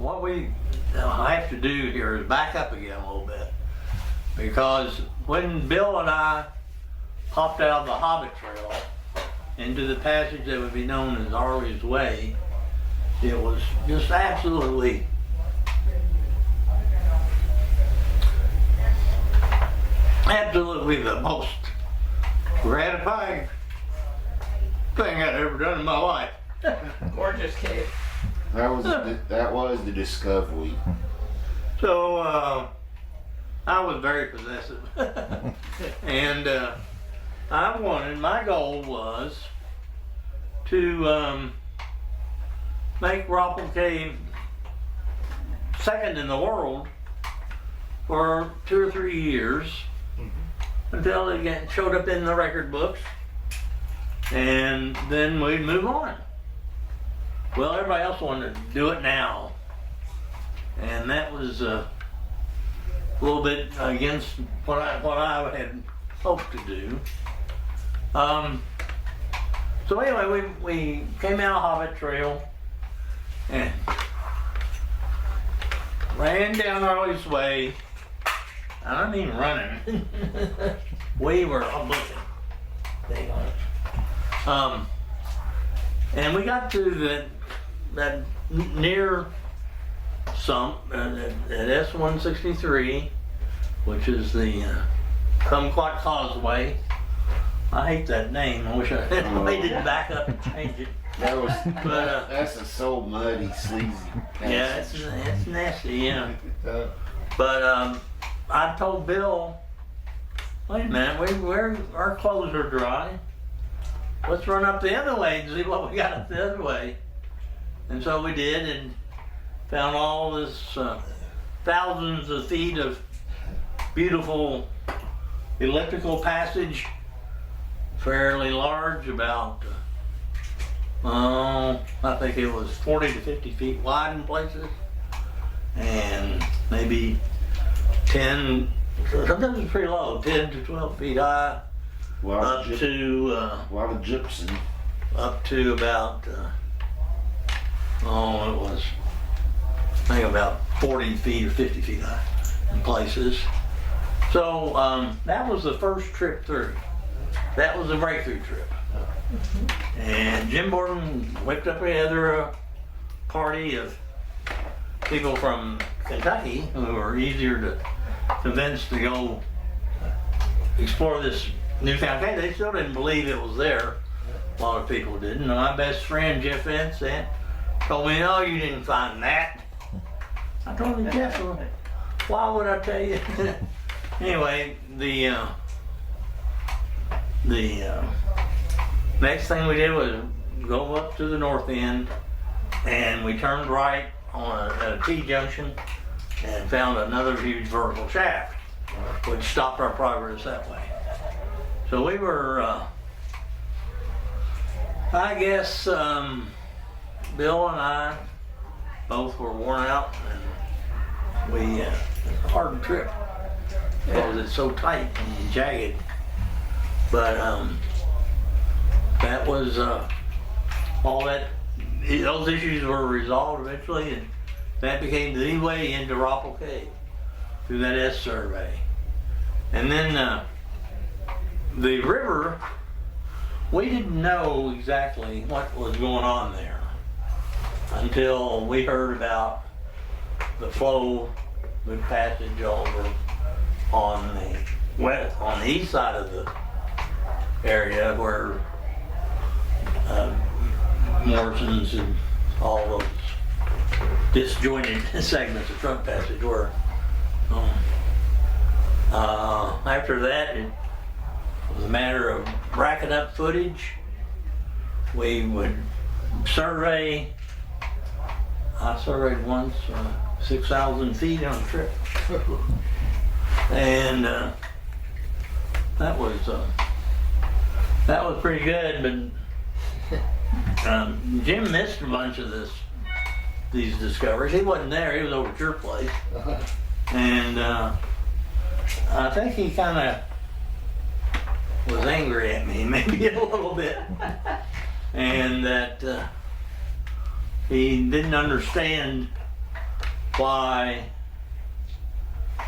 what we have to do here is back up again a little bit. Because when Bill and I hopped out of the Hobbit Trail into the passage that would be known as Arley's Way, it was just absolutely the most gratifying thing I'd ever done in my life. Gorgeous cave. That was the discovery. So I was very possessive, and my goal was to make Roppel Cave second in the world for 2 or 3 years until it showed up in the record books, and then we'd move on. Well, everybody else wanted to do it now, and that was a little bit against what I had hoped to do. So anyway, we came out of Hobbit Trail and ran down Arley's Way. I don't mean running. We were looking. And we got to that near sump at S-163, which is the Kumquat Causeway. I hate that name. I wish I didn't back up and change it. That's a so muddy, sleazy. Yeah, it's nasty, yeah. But I told Bill, wait a minute, our clothes are dry. Let's run up the other way and see what we got up the other way. And so we did, and found all this thousands of feet of beautiful elliptical passage, fairly large, about I think it was 40 to 50 feet wide in places, and maybe 10, sometimes it's pretty low, 10 to 12 feet high, up to a lot of gypsum. Up to about it was I think about 40 feet or 50 feet high in places. So that was the first trip through. That was a breakthrough trip. And Jim Borden whipped up together a party of people from Kentucky who were easier to convince to go explore this newfound cave. They still didn't believe it was there. A lot of people didn't. My best friend Jeff Vincent told me, "No, you didn't find that." I told him, "Jeff, why would I tell you?" Anyway, the next thing we did was go up to the north end, and we turned right at a T-junction and found another huge vertical shaft, which stopped our progress that way. So we were, I guess, Bill and I both were worn out, and we hard trip because it's so tight and jagged. But that was all that. Those issues were resolved eventually, and that became the way into Roppel Cave through that S survey. And then the river, we didn't know exactly what was going on there until we heard about the flow, the passage over on the east side of the area where Morrison's and all those disjointed segments of trunk passage were. After that, it was a matter of racking up footage. We would survey. I surveyed once 6,000 feet on a trip, and that was pretty good. But Jim missed a bunch of these discoveries. He wasn't there. He was over at your place, and I think he kind of was angry at me, maybe a little bit, and that he didn't understand why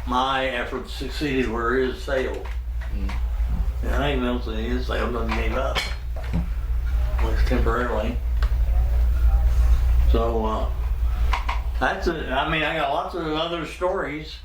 my efforts succeeded where his failed. And I think those his failed and gave up, at least temporarily. So that's it. I mean, I got lots of other stories